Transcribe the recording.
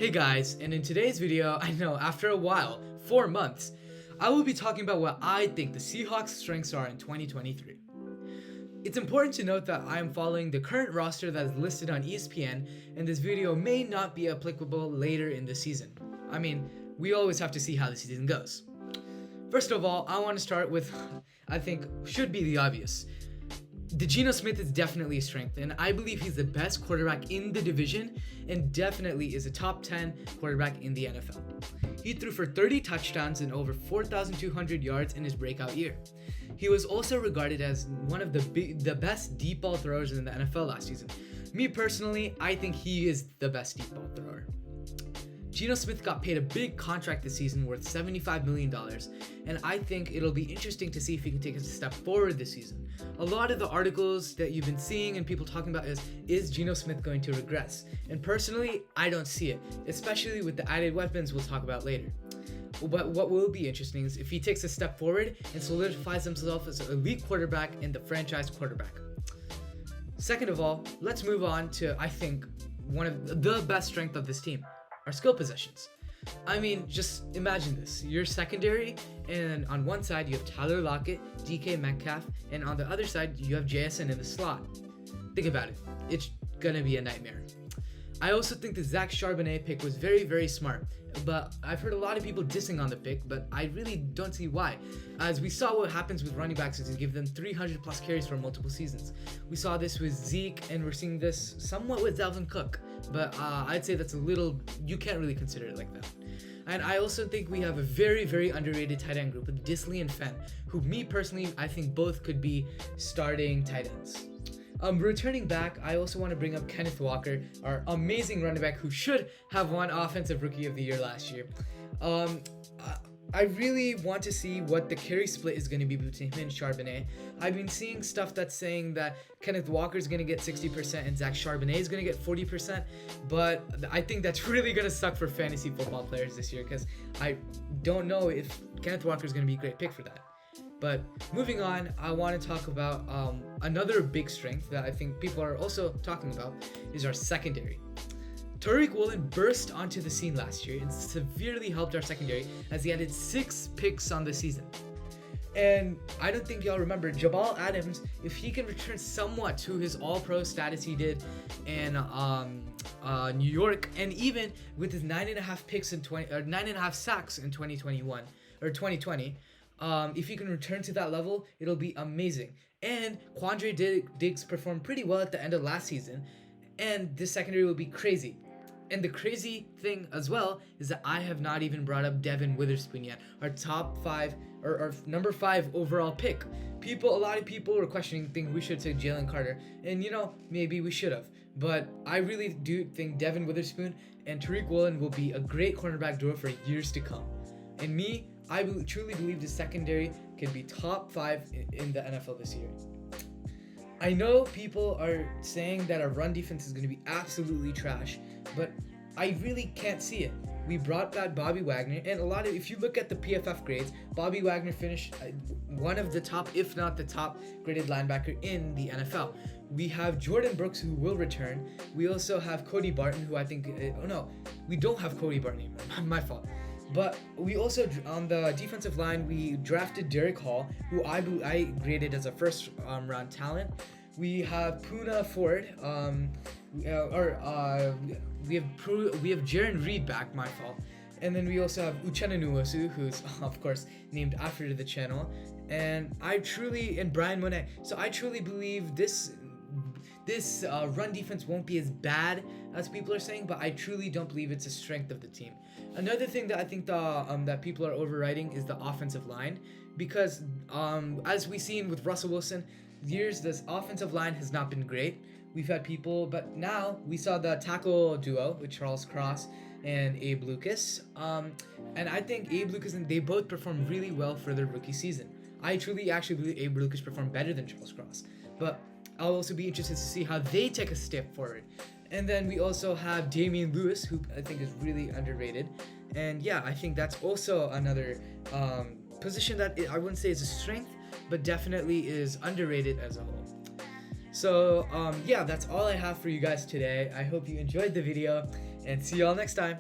Hey guys, and in today's video, I know after a while, 4 months, I will be talking about what I think the Seahawks' strengths are in 2023. It's important to note that I am following the current roster that is listed on ESPN, and this video may not be applicable later in the season. I mean, we always have to see how the season goes. First of all, I want to start with, I think, should be the obvious. Geno Smith is definitely a strength, and I believe he's the best quarterback in the division and definitely is a top 10 quarterback in the NFL. He threw for 30 touchdowns and over 4,200 yards in his breakout year. He was also regarded as one of the best deep ball throwers in the NFL last season. Me personally, I think he is the best deep ball thrower. Geno Smith got paid a big contract this season worth $75 million, and I think it'll be interesting to see if he can take a step forward this season. A lot of the articles that you've been seeing and people talking about is Geno Smith going to regress? And personally, I don't see it, especially with the added weapons we'll talk about later. But what will be interesting is if he takes a step forward and solidifies himself as an elite quarterback and the franchise quarterback. Second of all, let's move on to, I think, one of the best strength of this team. Our skill possessions. I mean, just imagine this. You're secondary, and on one side you have Tyler Lockett, DK Metcalf, and on the other side you have JSN in the slot. Think about it. It's gonna be a nightmare. I also think the Zach Charbonnet pick was very, very smart, but I've heard a lot of people dissing on the pick, but I really don't see why. As we saw what happens with running backs is you give them 300 plus carries for multiple seasons. We saw this with Zeke, and we're seeing this somewhat with Dalvin Cook, but I'd say that's a little, you can't really consider it like that. And I also think we have a very, very underrated tight end group with Disley and Fenn, who me personally, I think both could be starting tight ends. Returning back, I also want to bring up Kenneth Walker, our amazing running back who should have won Offensive Rookie of the Year last year. I really want to see what the carry split is going to be between him and Charbonnet. I've been seeing stuff that's saying that Kenneth Walker is going to get 60% and Zach Charbonnet is going to get 40%, but I think that's really going to suck for fantasy football players this year because I don't know if Kenneth Walker is going to be a great pick for that. But moving on, I want to talk about another big strength that I think people are also talking about is our secondary. Tariq Woolen burst onto the scene last year and severely helped our secondary as he added 6 picks on the season. And I don't think y'all remember Jamal Adams, if he can return somewhat to his all-pro status he did in New York, and even with his 9.5 picks in 9.5 sacks in 2021 or 2020. If he can return to that level, it'll be amazing. And Quandre Diggs performed pretty well at the end of last season, and this secondary will be crazy. And the crazy thing as well is that I have not even brought up Devin Witherspoon yet, our top 5 or number 5 overall pick. A lot of people were questioning, think we should take Jalen Carter, and maybe we should have. But I really do think Devin Witherspoon and Tariq Woolen will be a great cornerback duo for years to come. And I truly believe the secondary can be top 5 in the NFL this year. I know people are saying that our run defense is going to be absolutely trash, but I really can't see it. We brought back Bobby Wagner, and if you look at the PFF grades, Bobby Wagner finished one of the top, if not the top graded linebacker in the NFL. We have Jordan Brooks, who will return. We also have Cody Barton, who I think, we don't have Cody Barton anymore, my fault. But we also, on the defensive line, we drafted Derek Hall, who I graded as a first round talent. We have Puna Ford, we have Jaron Reed back, my fault. And then we also have Uchenna Nwosu, who's of course named after the channel. And Brian Monet. So I truly believe this run defense won't be as bad as people are saying, but I truly don't believe it's a strength of the team. Another thing that I think that people are overriding is the offensive line, because as we've seen with Russell Wilson, this offensive line has not been great. We've had people, but now we saw the tackle duo with Charles Cross and Abe Lucas, and I think Abe Lucas and they both performed really well for their rookie season. I truly actually believe Abe Lucas performed better than Charles Cross, but I'll also be interested to see how they take a step forward. And then we also have Damian Lewis, who I think is really underrated. And yeah, I think that's also another position that I wouldn't say is a strength, but definitely is underrated as a whole. So yeah, that's all I have for you guys today. I hope you enjoyed the video, and see y'all next time.